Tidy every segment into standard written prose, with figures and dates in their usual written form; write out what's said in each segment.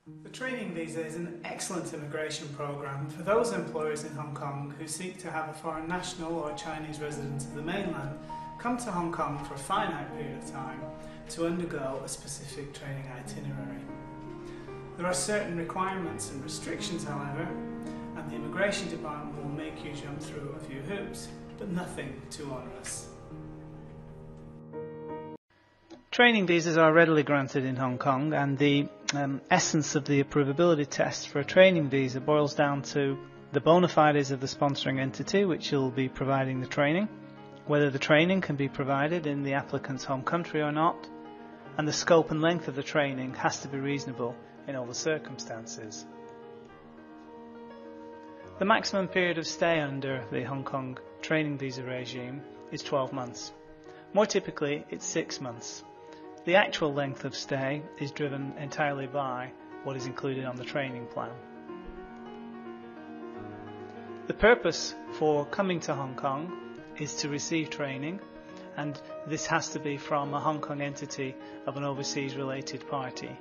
The training visa is an excellent immigration program for those employers in Hong Kong who seek to have a foreign national or Chinese resident of the mainland come to Hong Kong for a finite period of time to undergo a specific training itinerary. There are certain requirements and restrictions, however, and the Immigration Department will make you jump through a few hoops, but nothing too onerous. Training visas are readily granted in Hong Kong, and the essence of the approvability test for a training visa boils down to the bona fides of the sponsoring entity which will be providing the training, whether the training can be provided in the applicant's home country or not, and the scope and length of the training has to be reasonable in all the circumstances. The maximum period of stay under the Hong Kong training visa regime is 12 months. More typically, it's 6 months. The actual length of stay is driven entirely by what is included on the training plan. The purpose for coming to Hong Kong is to receive training, and this has to be from a Hong Kong entity of an overseas related party.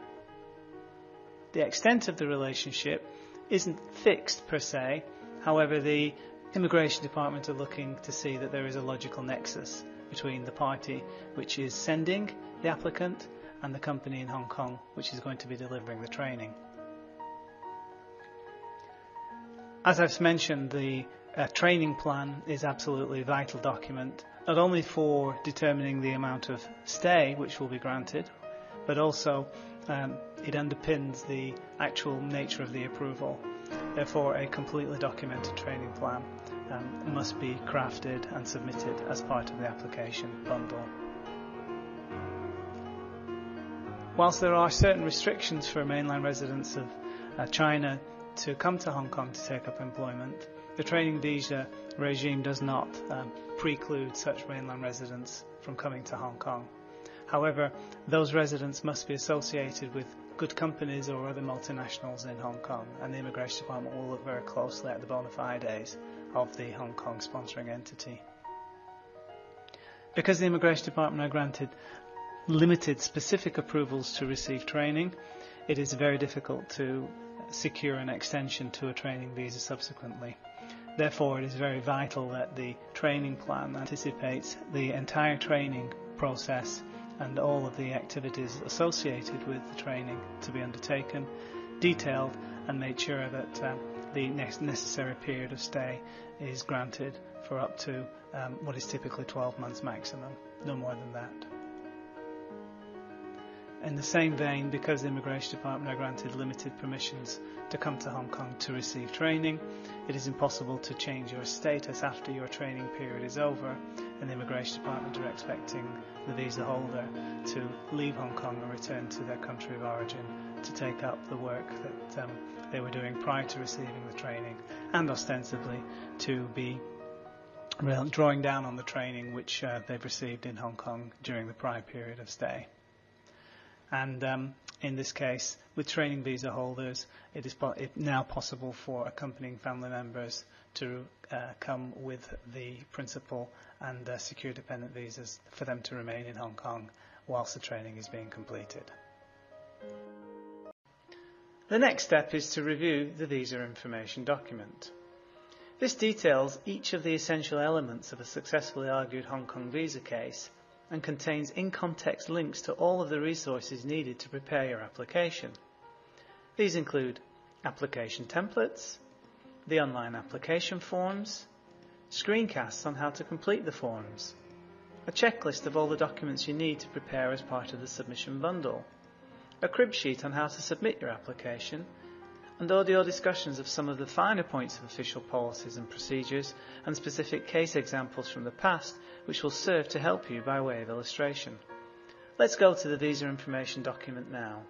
The extent of the relationship isn't fixed per se, however the Immigration Department are looking to see that there is a logical nexus between the party which is sending the applicant and the company in Hong Kong which is going to be delivering the training. As I've mentioned, the training plan is absolutely a vital document, not only for determining the amount of stay which will be granted, but also it underpins the actual nature of the approval. Therefore, a completely documented training plan must be crafted and submitted as part of the application bundle. Whilst there are certain restrictions for mainland residents of China to come to Hong Kong to take up employment, the training visa regime does not preclude such mainland residents from coming to Hong Kong. However, those residents must be associated with good companies or other multinationals in Hong Kong, and the Immigration Department will look very closely at the bona fides of the Hong Kong sponsoring entity. Because the Immigration Department are granted limited specific approvals to receive training, it is very difficult to secure an extension to a training visa subsequently. Therefore, it is very vital that the training plan anticipates the entire training process and all of the activities associated with the training to be undertaken, detailed, and made sure that the necessary period of stay is granted for up to what is typically 12 months maximum, no more than that. In the same vein, because the Immigration Department are granted limited permissions to come to Hong Kong to receive training, it is impossible to change your status after your training period is over, and the Immigration Department are expecting the visa holder to leave Hong Kong and return to their country of origin to take up the work that they were doing prior to receiving the training, and ostensibly to be drawing down on the training which they've received in Hong Kong during the prior period of stay. And in this case, with training visa holders, it is now possible for accompanying family members to come with the principal and secure dependent visas for them to remain in Hong Kong whilst the training is being completed. The next step is to review the visa information document. This details each of the essential elements of a successfully argued Hong Kong visa case and contains in-context links to all of the resources needed to prepare your application. These include application templates, the online application forms, screencasts on how to complete the forms, a checklist of all the documents you need to prepare as part of the submission bundle, a crib sheet on how to submit your application, and audio discussions of some of the finer points of official policies and procedures and specific case examples from the past which will serve to help you by way of illustration. Let's go to the visa information document now.